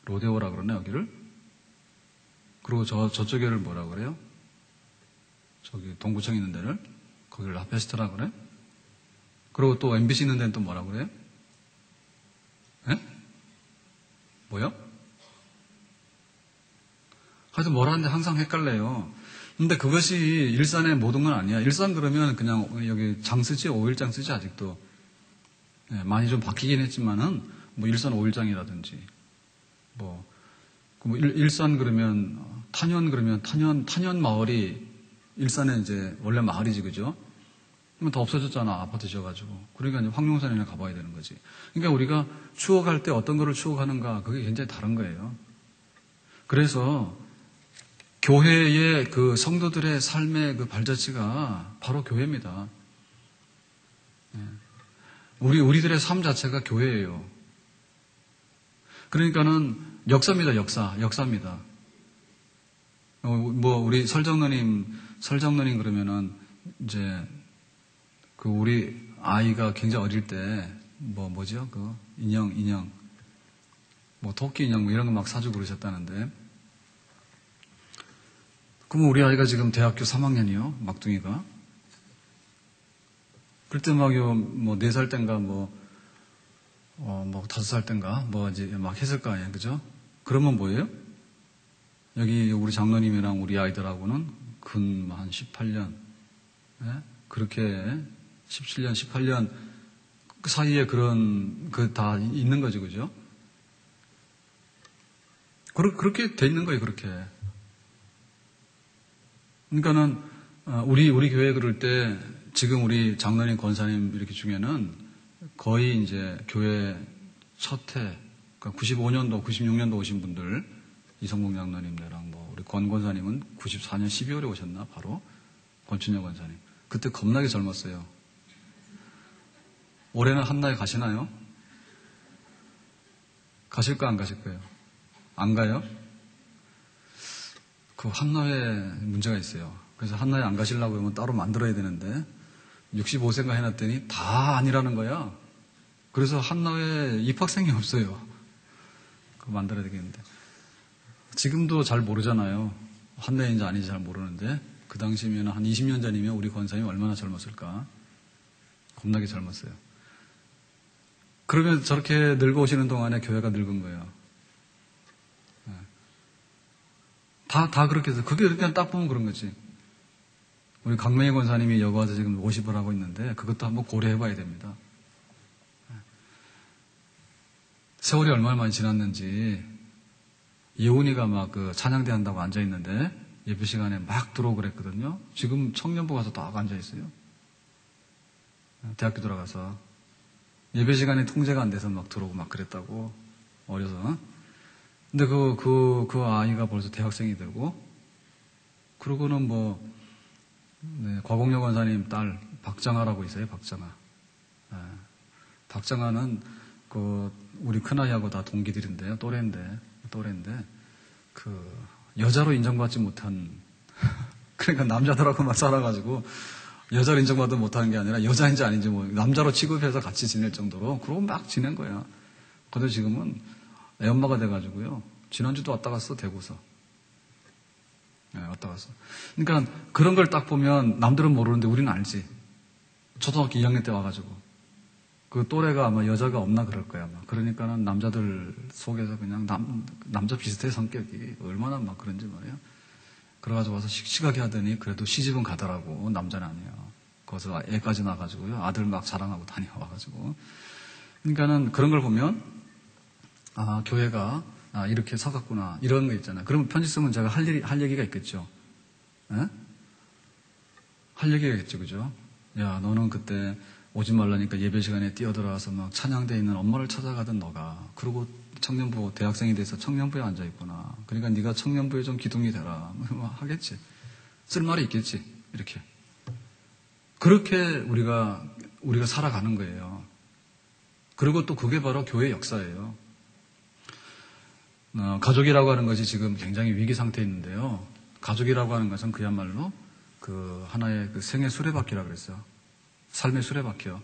로데오라 그러네 여기를. 그리고 저쪽에를 뭐라 그래요? 저기 동구청 있는 데를 거기를 라페스트라 그래? 그리고 또 MBC 있는 데는 또 뭐라 그래요? 예? 뭐요? 하여튼 뭐라는데 항상 헷갈려요. 근데 그것이 일산의 모든 건 아니야. 일산 그러면 그냥 여기 장쓰지, 5일장 쓰지 아직도. 네, 많이 좀 바뀌긴 했지만은 일산 5일장이라든지 일산 그러면 탄현 그러면 탄현 마을이 일산에 이제 원래 마을이지 그죠? 그러면 다 없어졌잖아. 아파트 지어가지고. 그러니까 이제 황룡산이나 가봐야 되는 거지. 그러니까 우리가 추억할 때 어떤 거를 추억하는가 그게 굉장히 다른 거예요. 그래서 교회의 그 성도들의 삶의 그 발자취가 바로 교회입니다. 우리들의 삶 자체가 교회예요. 그러니까는 역사입니다. 역사입니다. 우리 설정너님 그러면은 이제 우리 아이가 굉장히 어릴 때 뭐죠? 인형 토끼 인형 이런 거 막 사주고 그러셨다는데. 그러면 우리 아이가 지금 대학교 3학년이요. 막둥이가. 그럴 때 4살 땐가 뭐 5살 땐가 뭐 이제 막 했을 거 아니에요, 그죠? 그러면 뭐예요? 여기 우리 장로님이랑 우리 아이들하고는 근 한 18년, 예? 그렇게 17년, 18년 그 사이에 그런 그 다 있는 거죠, 그죠? 그렇게 돼 있는 거예요, 그렇게. 그러니까는 우리 교회 그럴 때 지금 우리 장로님, 권사님 이렇게 중에는 거의 이제 교회 첫 해, 그러니까 95년도, 96년도 오신 분들, 이성봉 장로님네랑 뭐 우리 권 권사님은 94년 12월에 오셨나 바로 권춘영 권사님. 그때 겁나게 젊었어요. 올해는 한나에 가시나요? 가실까 안 가실 거예요? 안 가요? 그 한나에 문제가 있어요. 그래서 한나에 안 가시려고 하면 따로 만들어야 되는데 65세인가 해놨더니 다 아니라는 거야. 그래서 한나에 입학생이 없어요. 그거 만들어야 되겠는데. 지금도 잘 모르잖아요. 한나인지 아닌지 잘 모르는데 그 당시면 한 20년 전이면 우리 권사님이 얼마나 젊었을까. 겁나게 젊었어요. 그러면 저렇게 늙어오시는 동안에 교회가 늙은 거예요. 다 그렇게 해서, 그게 그냥 딱 보면 그런 거지. 우리 강명희 권사님이 여기 와서 지금 50을 하고 있는데, 그것도 한번 고려해 봐야 됩니다. 세월이 얼마나 많이 지났는지, 예훈이가 막 그 찬양대 한다고 앉아있는데, 예배 시간에 막 들어오고 그랬거든요. 지금 청년부 가서 딱 앉아있어요. 대학교 들어가서. 예배 시간에 통제가 안 돼서 막 들어오고 막 그랬다고, 어려서. 근데 그 아이가 벌써 대학생이 되고, 그러고는 뭐, 네, 과공여 권사님 딸, 박장아라고 있어요, 박장아. 네, 박장아는 우리 큰아이하고 다 동기들인데요, 또래인데, 여자로 인정받지 못한, 그러니까 남자들하고 막 살아가지고, 여자로 인정받지 못하는 게 아니라 여자인지 아닌지 뭐, 남자로 취급해서 같이 지낼 정도로, 그러고 막 지낸 거야. 근데 지금은, 애 엄마가 돼가지고요. 지난주도 왔다 갔어, 대구서. 네, 왔다 갔어. 그러니까 그런 걸 딱 보면 남들은 모르는데 우리는 알지. 초등학교 2학년 때 와가지고. 그 또래가 아마 여자가 없나 그럴 거야, 아마. 그러니까는 남자들 속에서 그냥 남자 비슷해, 성격이. 얼마나 막 그런지 말이야. 그래가지고 와서 씩씩하게 하더니 그래도 시집은 가더라고. 남자는 아니에요. 거기서 애까지 나가지고요. 아들 막 자랑하고 다녀와가지고. 그러니까는 그런 걸 보면 교회가 이렇게 서갔구나 이런 거 있잖아요. 그러면 편지 쓰면 제가 할 얘기가 있겠죠. 에? 할 얘기가 있겠죠, 그죠? 야, 너는 그때 오지 말라니까 예배 시간에 뛰어들어와서 막 찬양대에 있는 엄마를 찾아가던 너가, 그리고 청년부 대학생이 돼서 청년부에 앉아 있구나. 그러니까 네가 청년부에 좀 기둥이 되라. 뭐 하겠지. 쓸 말이 있겠지. 이렇게. 그렇게 우리가 살아가는 거예요. 그리고 또 그게 바로 교회 역사예요. 가족이라고 하는 것이 지금 굉장히 위기 상태에 있는데요. 가족이라고 하는 것은 그야말로 하나의 생의 수레바퀴라 그랬어요. 삶의 수레바퀴요.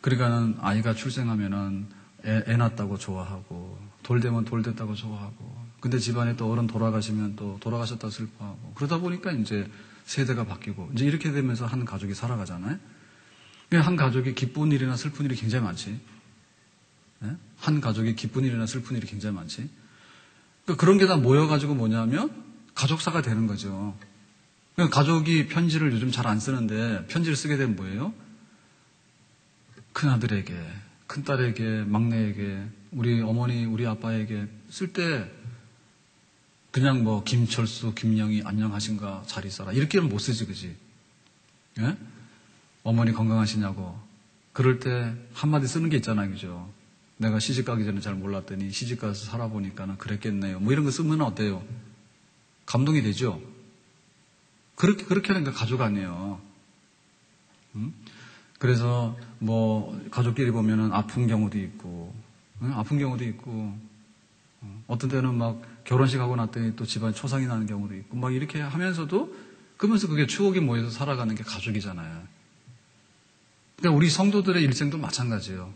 그러니까는 아이가 출생하면은 애 낳았다고 좋아하고, 돌되면 돌됐다고 좋아하고, 근데 집안에 또 어른 돌아가시면 또 돌아가셨다고 슬퍼하고, 그러다 보니까 이제 세대가 바뀌고, 이제 이렇게 되면서 한 가족이 살아가잖아요. 한 가족이 기쁜 일이나 슬픈 일이 굉장히 많지. 네? 한 가족이 기쁜 일이나 슬픈 일이 굉장히 많지. 그러니까 그런 게 다 모여가지고 뭐냐면 가족사가 되는 거죠. 그러니까 가족이 편지를 요즘 잘 안 쓰는데 편지를 쓰게 되면 뭐예요? 큰아들에게, 큰딸에게, 막내에게, 우리 어머니, 우리 아빠에게 쓸 때 그냥 뭐 김철수, 김영희 안녕하신가 잘 있어라 이렇게는 못 쓰지, 그지? 예? 어머니 건강하시냐고 그럴 때 한마디 쓰는 게 있잖아요, 그죠? 내가 시집 가기 전에 잘 몰랐더니 시집 가서 살아보니까는 그랬겠네요. 뭐 이런 거 쓰면 어때요? 감동이 되죠? 그렇게 하는 게 가족 아니에요. 그래서 뭐 가족끼리 보면은 아픈 경우도 있고, 어떤 때는 막 결혼식 하고 났더니 또 집안에 초상이 나는 경우도 있고, 막 이렇게 하면서도 그러면서 그게 추억이 모여서 살아가는 게 가족이잖아요. 그러니까 우리 성도들의 일생도 마찬가지예요.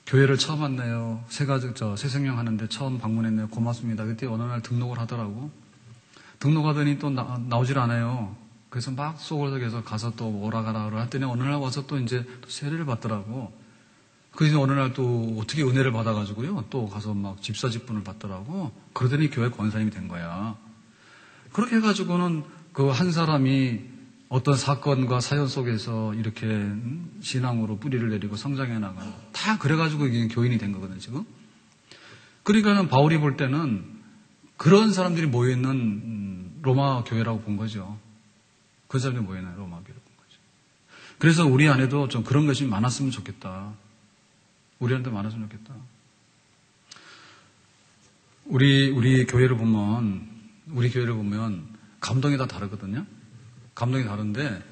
교회를 처음 왔네요. 새 생명 하는데 처음 방문했네요. 고맙습니다. 그때 어느 날 등록을 하더라고. 등록하더니 또 나오질 않아요. 그래서 막 속으로 계속 가서 또 오라 가라 했더니 어느 날 와서 또 이제 또 세례를 받더라고. 그래서 어느 날 또 어떻게 은혜를 받아가지고요. 또 가서 막 집사 직분을 받더라고. 그러더니 교회 권사님이 된 거야. 그렇게 해가지고는 그 한 사람이 어떤 사건과 사연 속에서 이렇게 신앙으로 뿌리를 내리고 성장해 나가는 다 그래가지고 이게 교인이 된 거거든요, 지금. 그러니까는 바울이 볼 때는 그런 사람들이 모여있는 로마 교회라고 본 거죠. 그 사람들이 모여있는 로마 교회라고 본 거죠. 그래서 우리 안에도 좀 그런 것이 많았으면 좋겠다. 우리한테 많았으면 좋겠다. 우리 교회를 보면 감동이 다 다르거든요. 감동이 다른데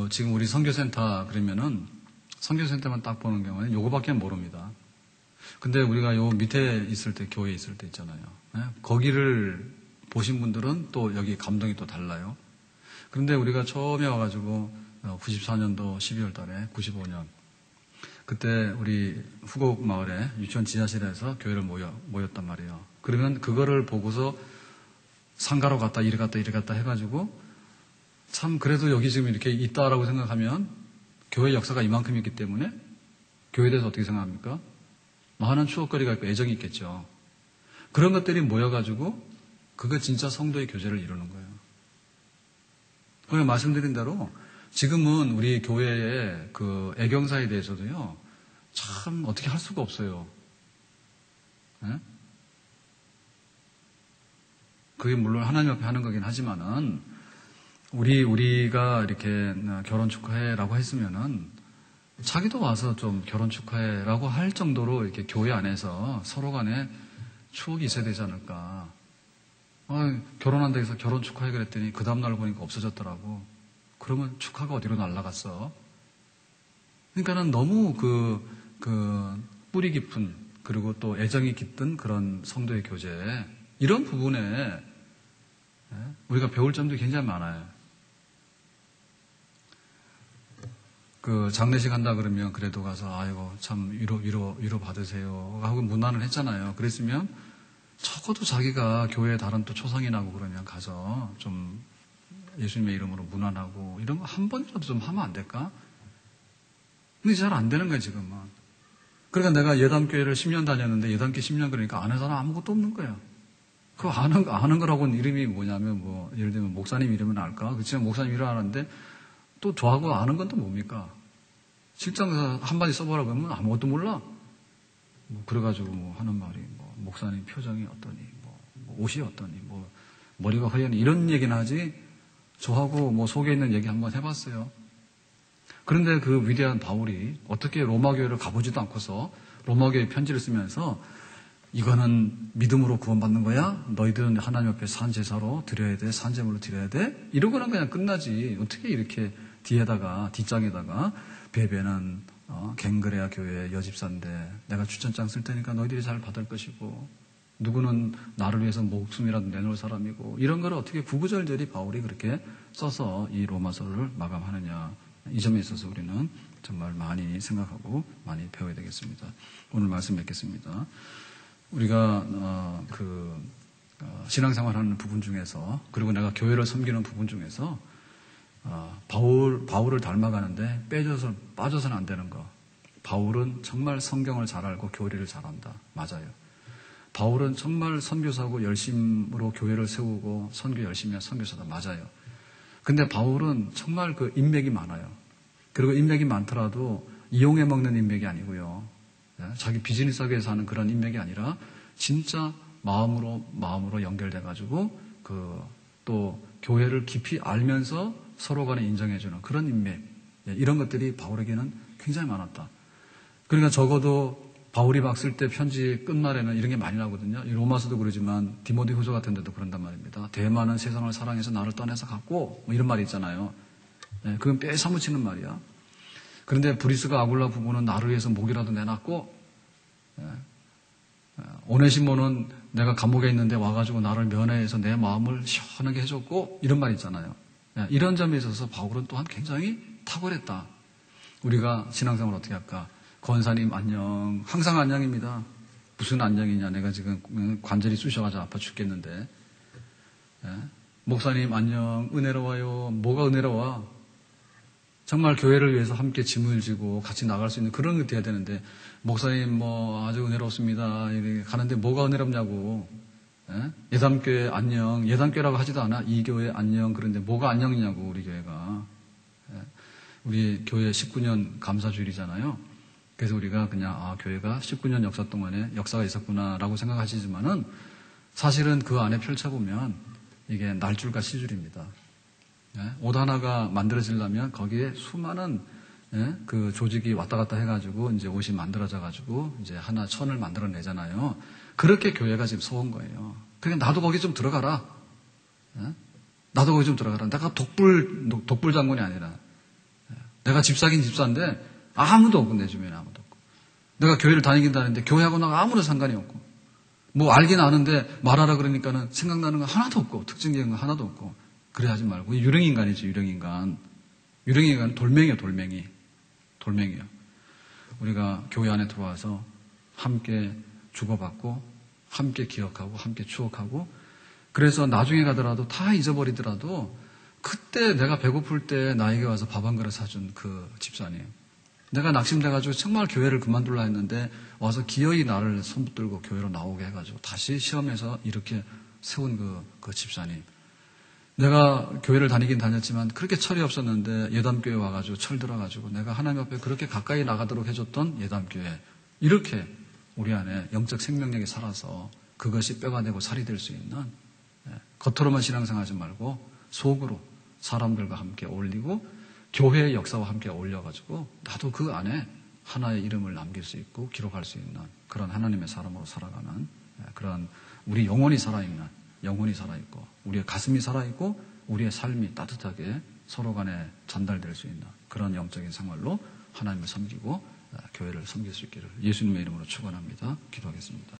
지금 우리 선교센터 그러면은 선교센터만 딱 보는 경우는 요거밖에 모릅니다. 근데 우리가 요 밑에 있을 때 교회에 있을 때 있잖아요. 거기를 보신 분들은 또 여기 감동이 또 달라요. 그런데 우리가 처음에 와가지고 94년도 12월 달에 95년 그때 우리 후곡 마을에 유치원 지하실에서 교회를 모였단 말이에요. 그러면 그거를 보고서 상가로 갔다 이리 갔다 해가지고 참 그래도 여기 지금 이렇게 있다라고 생각하면 교회 역사가 이만큼 있기 때문에 교회에 대해서 어떻게 생각합니까? 많은 추억거리가 있고 애정이 있겠죠. 그런 것들이 모여가지고 그거 진짜 성도의 교제를 이루는 거예요. 그냥 말씀드린 대로 지금은 우리 교회의 그 애경사에 대해서도요, 참 어떻게 할 수가 없어요. 네? 그게 물론 하나님 앞에 하는 거긴 하지만은, 우리가 이렇게 결혼 축하해라고 했으면은, 자기도 와서 좀 결혼 축하해라고 할 정도로 이렇게 교회 안에서 서로 간에 추억이 있어야 되지 않을까. 결혼한다 해서 결혼 축하해 그랬더니 그 다음날 보니까 없어졌더라고. 그러면 축하가 어디로 날아갔어? 그러니까는 너무 뿌리 깊은, 그리고 또 애정이 깃든 그런 성도의 교제, 이런 부분에 우리가 배울 점도 굉장히 많아요. 그 장례식 한다 그러면 그래도 가서 아이고 참 위로 받으세요 하고 문안을 했잖아요. 그랬으면 적어도 자기가 교회에 다른 또 초상이 나고 그러면 가서 좀 예수님의 이름으로 문안하고 이런 거 한 번이라도 좀 하면 안 될까? 근데 잘 안 되는 거야 지금은. 그러니까 내가 예담교회를 10년 다녔는데 예담교회 10년 그러니까 아는 사람 아무것도 없는 거야. 그 아는 거라고는 이름이 뭐냐면 뭐 예를 들면 목사님 이름은 알까? 그렇지만 목사님 이름 아는데 또 저하고 아는 건 또 뭡니까? 실장에서 한마디 써보라고 하면 아무것도 몰라. 뭐 그래가지고 뭐 하는 말이 뭐 목사님 표정이 어떠니, 뭐 옷이 어떠니, 뭐 머리가 허연히 이런 얘기는 하지. 저하고 뭐 속에 있는 얘기 한번 해봤어요. 그런데 그 위대한 바울이 어떻게 로마교회를 가보지도 않고서 로마교회 편지를 쓰면서 이거는 믿음으로 구원받는 거야? 너희들은 하나님 앞에 산제사로 드려야 돼? 산제물로 드려야 돼? 이러고는 그냥 끝나지. 어떻게 이렇게 뒷장에다가 베베는 갱그레아 교회 여집사인데 내가 추천장 쓸 테니까 너희들이 잘 받을 것이고 누구는 나를 위해서 목숨이라도 내놓을 사람이고 이런 걸 어떻게 구구절절히 바울이 그렇게 써서 이 로마서를 마감하느냐. 이 점에 있어서 우리는 정말 많이 생각하고 많이 배워야 되겠습니다. 오늘 말씀 뵙겠습니다. 우리가 신앙생활하는 부분 중에서 그리고 내가 교회를 섬기는 부분 중에서 바울을 닮아가는데 빠져서는 안 되는 거. 바울은 정말 성경을 잘 알고 교리를 잘한다. 맞아요. 바울은 정말 선교사고 열심으로 교회를 세우고 선교 열심히 한 선교사다. 맞아요. 근데 바울은 정말 그 인맥이 많아요. 그리고 인맥이 많더라도 이용해 먹는 인맥이 아니고요. 자기 비즈니스하게 사는 그런 인맥이 아니라 진짜 마음으로 연결돼가지고 또 교회를 깊이 알면서 서로 간에 인정해주는 그런 인맥. 이런 것들이 바울에게는 굉장히 많았다. 그러니까 적어도 바울이 막 쓸 때 편지 끝말에는 이런 게 많이 나오거든요. 로마서도 그러지만 디모데 후서 같은 데도 그런단 말입니다. 대만은 세상을 사랑해서 나를 떠나서 갔고 뭐 이런 말이 있잖아요. 그건 뼈에 사무치는 말이야. 그런데 브리스가 아굴라 부부는 나를 위해서 목이라도 내놨고 오네시모는 내가 감옥에 있는데 와가지고 나를 면회해서 내 마음을 시원하게 해줬고 이런 말이 있잖아요. 이런 점에 있어서 바울은 또한 굉장히 탁월했다. 우리가 신앙생활을 어떻게 할까? 권사님 안녕. 항상 안녕입니다. 무슨 안녕이냐. 내가 지금 관절이 쑤셔가지고 아파 죽겠는데. 목사님 안녕. 은혜로워요. 뭐가 은혜로워? 정말 교회를 위해서 함께 짐을 지고 같이 나갈 수 있는 그런 게 돼야 되는데, 목사님 아주 은혜롭습니다. 이렇게 가는데 뭐가 은혜롭냐고. 예? 예담교회 안녕. 예담교회라고 하지도 않아. 이 교회 안녕. 그런데 뭐가 안녕이냐고, 우리 교회가. 예? 우리 교회 19년 감사주일이잖아요. 그래서 우리가 그냥 교회가 19년 역사 동안에 역사가 있었구나라고 생각하시지만은 사실은 그 안에 펼쳐보면 이게 날줄과 시줄입니다. 예? 옷 하나가 만들어지려면 거기에 수많은 그 조직이 왔다 갔다 해가지고 이제 옷이 만들어져가지고 이제 하나 천을 만들어내잖아요. 그렇게 교회가 지금 서온 거예요. 그러니까 나도 거기 좀 들어가라. 예? 나도 거기 좀 들어가라. 내가 독불 장군이 아니라 내가 집사긴 집사인데 아무도 없고 내 주변에 아무도 없고 내가 교회를 다니긴 다니는데 교회하고 나가 아무런 상관이 없고 뭐 알긴 아는데 말하라 그러니까는 생각나는 거 하나도 없고 특징적인 거 하나도 없고 그래 하지 말고 유령인간이지 유령인간. 유령인간은 돌멩이에요. 돌멩이에요. 우리가 교회 안에 들어와서 함께 주고받고 함께 기억하고 함께 추억하고 그래서 나중에 가더라도 다 잊어버리더라도 그때 내가 배고플 때 나에게 와서 밥 한 그릇 사준 그 집사님. 내가 낙심돼가지고 정말 교회를 그만둘라 했는데 와서 기어이 나를 손붙들고 교회로 나오게 해가지고 다시 시험에서 이렇게 세운 그 집사님. 내가 교회를 다니긴 다녔지만 그렇게 철이 없었는데 예담교회 와가지고 철 들어가지고 내가 하나님 앞에 그렇게 가까이 나가도록 해줬던 예담교회. 이렇게 우리 안에 영적 생명력이 살아서 그것이 뼈가 되고 살이 될 수 있는 겉으로만 신앙생활하지 말고 속으로 사람들과 함께 어울리고 교회의 역사와 함께 어울려가지고 나도 그 안에 하나의 이름을 남길 수 있고 기록할 수 있는 그런 하나님의 사람으로 살아가는 그런 우리 영혼이 살아있고 우리의 가슴이 살아있고 우리의 삶이 따뜻하게 서로 간에 전달될 수 있는 그런 영적인 생활로 하나님을 섬기고 교회를 섬길 수 있기를 예수님의 이름으로 축원합니다. 기도하겠습니다.